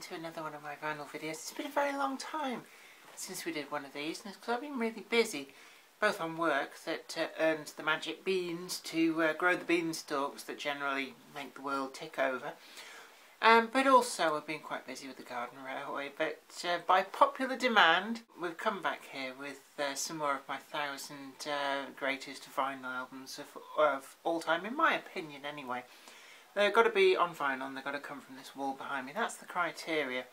to another one of my vinyl videos. It's been a very long time since we did one of these, and it's because I've been really busy, both on work that earns the magic beans to grow the beanstalks that generally make the world tick over, but also I've been quite busy with the garden railway. But by popular demand, we've come back here with some more of my 1,000 greatest vinyl albums of all time, in my opinion anyway. They've got to be on vinyl and they've got to come from this wall behind me. That's the criteria.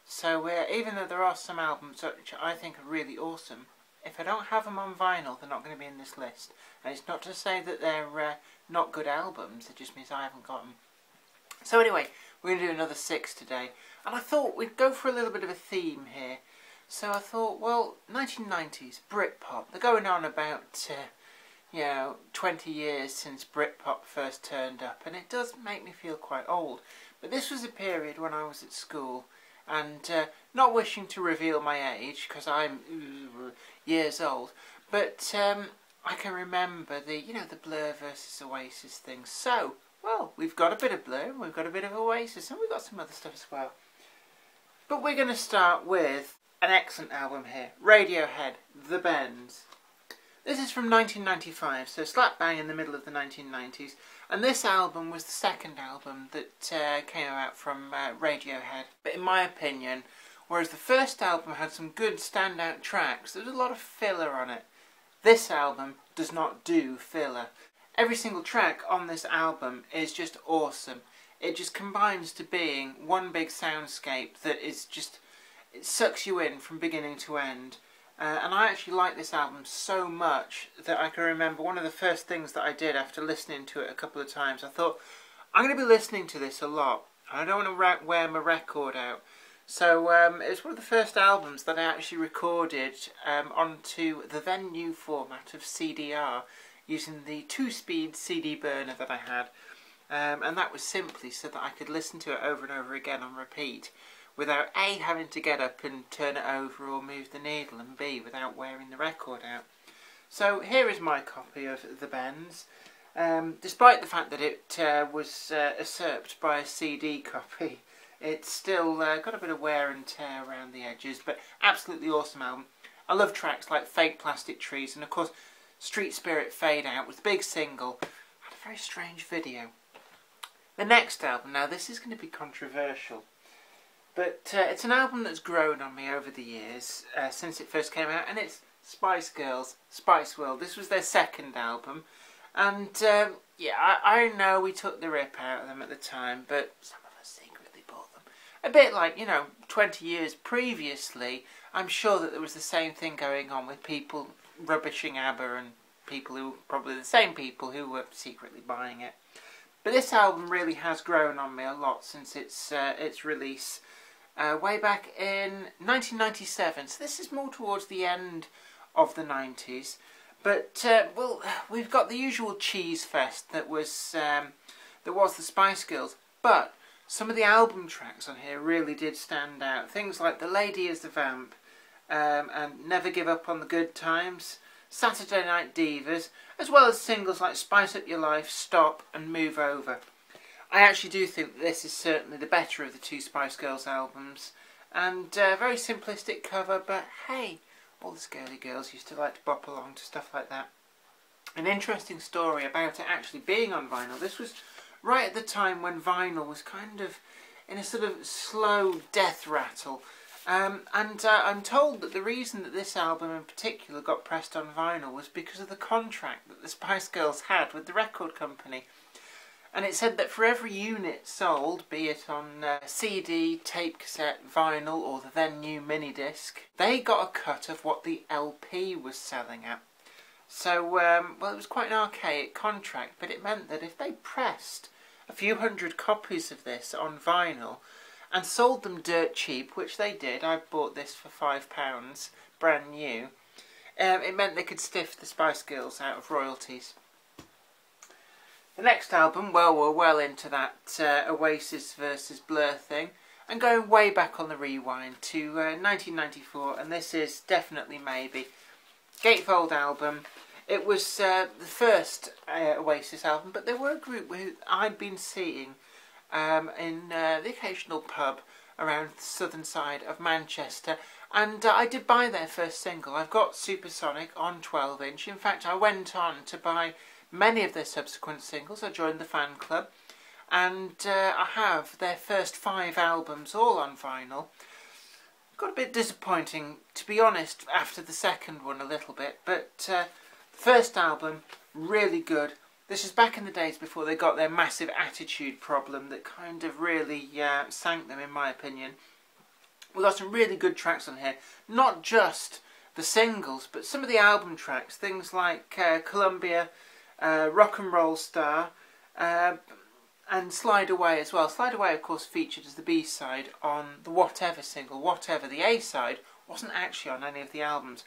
So even though there are some albums which I think are really awesome, if I don't have them on vinyl, they're not going to be in this list. And it's not to say that they're not good albums, it just means I haven't got them. So anyway, we're going to do another 6 today. And I thought we'd go for a little bit of a theme here. So I thought, well, 1990s, Britpop. They're going on about... 20 years since Britpop first turned up, and it does make me feel quite old. But this was a period when I was at school, and not wishing to reveal my age, because I'm years old, but I can remember the Blur versus Oasis thing. So, well, we've got a bit of Blur, and we've got a bit of Oasis, and we've got some other stuff as well. But we're going to start with an excellent album here, Radiohead, The Bends. This is from 1995, so slap bang in the middle of the 1990s, and this album was the second album that came out from Radiohead. But in my opinion, whereas the first album had some good standout tracks, there was a lot of filler on it. This album does not do filler. Every single track on this album is just awesome. It just combines to being one big soundscape that is just, it sucks you in from beginning to end. And I actually like this album so much that I can remember one of the first things that I did after listening to it a couple of times. I thought, I'm going to be listening to this a lot, and I don't want to wear my record out. So it was one of the first albums that I actually recorded onto the then new format of CDR, using the 2-speed CD burner that I had. And that was simply so that I could listen to it over and over again on repeat, without A, having to get up and turn it over or move the needle, and B, without wearing the record out. So here is my copy of The Bends. Despite the fact that it was usurped by a CD copy, it's still got a bit of wear and tear around the edges, but absolutely awesome album. I love tracks like Fake Plastic Trees, and of course Street Spirit Fade Out was the big single. Had a very strange video. The next album, now this is going to be controversial, but it's an album that's grown on me over the years, since it first came out, and it's Spice Girls, Spice World. This was their second album, and yeah, I know we took the rip out of them at the time, but some of us secretly bought them. A bit like, 20 years previously, I'm sure that there was the same thing going on with people rubbishing ABBA and people who, probably the same people who were secretly buying it. But this album really has grown on me a lot since its release. Way back in 1997, so this is more towards the end of the 90s. But well, we've got the usual cheese fest that was the Spice Girls. But some of the album tracks on here really did stand out. Things like "The Lady Is the Vamp" and "Never Give Up on the Good Times," "Saturday Night Divas," as well as singles like "Spice Up Your Life," "Stop," and "Move Over." I actually do think that this is certainly the better of the two Spice Girls albums, and very simplistic cover, but hey, all the girly girls used to like to bop along to stuff like that. An interesting story about it actually being on vinyl. This was right at the time when vinyl was kind of in a sort of slow death rattle, and I'm told that the reason that this album in particular got pressed on vinyl was because of the contract that the Spice Girls had with the record company. And it said that for every unit sold, be it on CD, tape cassette, vinyl, or the then new mini disc, they got a cut of what the LP was selling at. So, well, it was quite an archaic contract, but it meant that if they pressed a few hundred copies of this on vinyl and sold them dirt cheap, which they did, I bought this for £5, brand new, it meant they could stiff the Spice Girls out of royalties. The next album, well, we're well into that Oasis versus Blur thing, and going way back on the rewind to 1994, and this is Definitely Maybe. Gatefold album. It was the first Oasis album, but they were a group who I'd been seeing in the occasional pub around the southern side of Manchester, and I did buy their first single. I've got Supersonic on 12-inch. In fact, I went on to buy many of their subsequent singles. I joined the fan club, and I have their first 5 albums all on vinyl. Got a bit disappointing, to be honest, after the second one a little bit, but the first album, really good. This is back in the days before they got their massive attitude problem that kind of really sank them, in my opinion. We've got some really good tracks on here, not just the singles, but some of the album tracks, things like Columbia, Rock and Roll Star, and Slide Away as well. Slide Away, of course, featured as the B-side on the Whatever single. Whatever, the A-side, wasn't actually on any of the albums.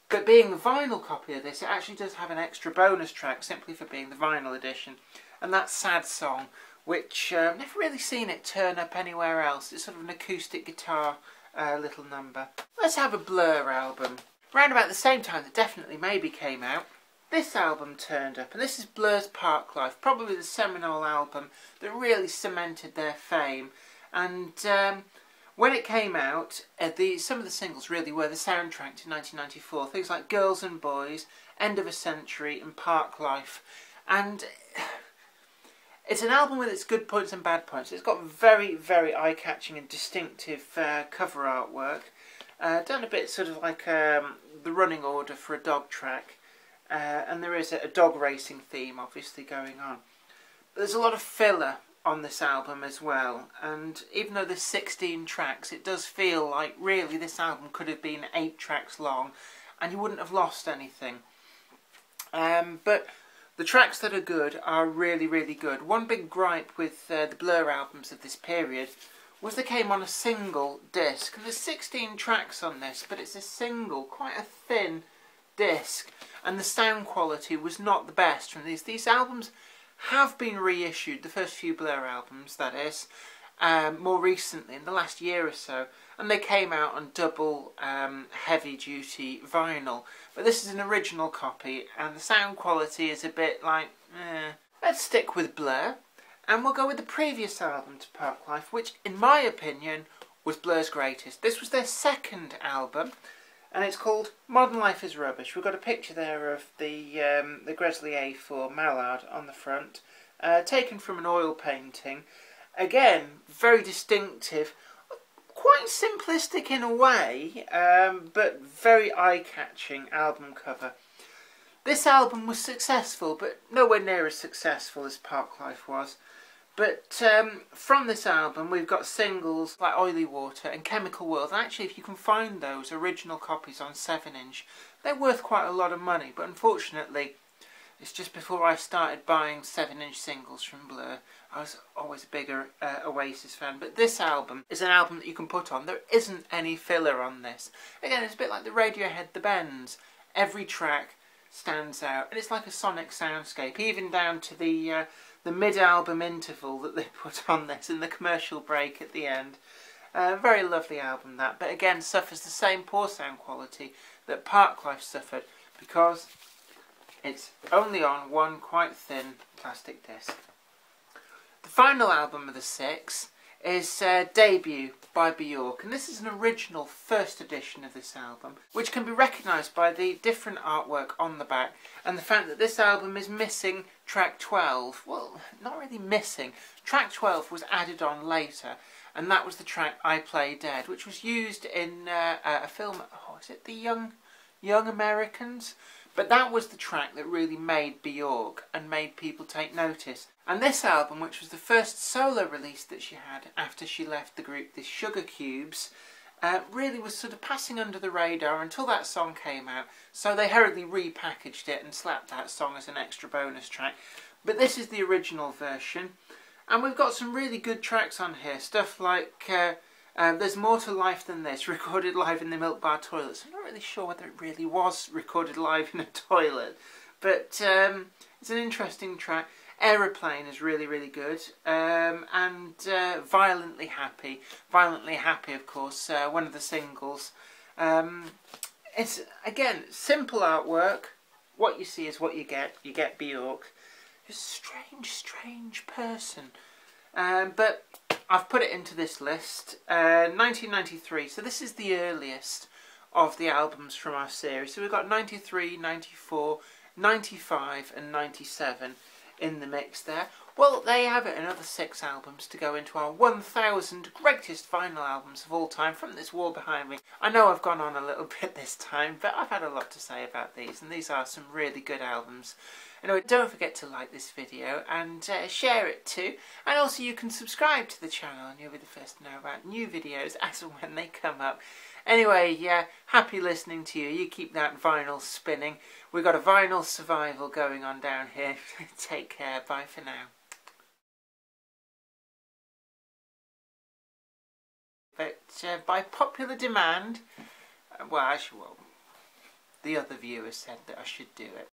But being the vinyl copy of this, it actually does have an extra bonus track, simply for being the vinyl edition. And that's Sad Song, which I've never really seen it turn up anywhere else. It's sort of an acoustic guitar little number. Let's have a Blur album. Around about the same time that Definitely Maybe came out, this album turned up, and this is Blur's Park Life, probably the seminal album that really cemented their fame. And when it came out, some of the singles really were the soundtrack to 1994. Things like Girls and Boys, End of a Century and Park Life. And it's an album with its good points and bad points. It's got very, very eye-catching and distinctive cover artwork. Done a bit sort of like the running order for a dog track. And there is a dog racing theme obviously going on. But there's a lot of filler on this album as well, and even though there's 16 tracks, it does feel like really this album could have been 8 tracks long and you wouldn't have lost anything. But the tracks that are good are really, really good. One big gripe with the Blur albums of this period was they came on a single disc, and there's 16 tracks on this, but it's a single, quite a thin disc, and the sound quality was not the best from these. These albums have been reissued, the first few Blur albums that is, more recently, in the last year or so, and they came out on double heavy duty vinyl. But this is an original copy and the sound quality is a bit like, eh. Let's stick with Blur, and we'll go with the previous album to Park Life, which in my opinion was Blur's greatest. This was their second album, and it's called Modern Life is Rubbish. We've got a picture there of the Grizzly A4 mallard on the front, taken from an oil painting. Again, very distinctive, quite simplistic in a way, but very eye-catching album cover. This album was successful, but nowhere near as successful as Park Life was. But from this album we've got singles like Oily Water and Chemical World, and actually if you can find those original copies on 7-inch, they're worth quite a lot of money. But unfortunately, it's just before I started buying 7-inch singles from Blur. I was always a bigger Oasis fan, but this album is an album that you can put on. There isn't any filler on this. Again, it's a bit like the Radiohead The Bends. Every track stands out, and it's like a sonic soundscape, even down to the mid-album interval that they put on this and the commercial break at the end. Very lovely album that, but again suffers the same poor sound quality that Park Life suffered, because it's only on one quite thin plastic disc. The final album of the 6 is Debut by Björk, and this is an original first edition of this album, which can be recognised by the different artwork on the back and the fact that this album is missing track 12. Well, not really missing. Track 12 was added on later, and that was the track I Play Dead, which was used in a film, is it The Young Americans? But that was the track that really made Björk and made people take notice. And this album, which was the first solo release that she had after she left the group, the Sugar Cubes, really was sort of passing under the radar until that song came out. So they hurriedly repackaged it and slapped that song as an extra bonus track. But this is the original version. And we've got some really good tracks on here. Stuff like There's More to Life Than This, recorded live in the Milk Bar toilets. I'm not really sure whether it really was recorded live in a toilet, but it's an interesting track. Aeroplane is really, really good, and Violently Happy. Violently Happy, of course, one of the singles. It's, again, simple artwork. What you see is what you get. You get Björk. She's a strange, strange person. But I've put it into this list. 1993, so this is the earliest of the albums from our series. So we've got 93, 94, 95 and 97 in the mix there. Well, there you have it, another 6 albums to go into our 1000 greatest vinyl albums of all time from this wall behind me. I know I've gone on a little bit this time, but I've had a lot to say about these, and these are some really good albums. Anyway, don't forget to like this video and share it too. And also you can subscribe to the channel and you'll be the first to know about new videos as and when they come up. Anyway, yeah, happy listening to you. You keep that vinyl spinning. We've got a vinyl survival going on down here. Take care. Bye for now. But by popular demand, well, actually, well, the other viewers said that I should do it.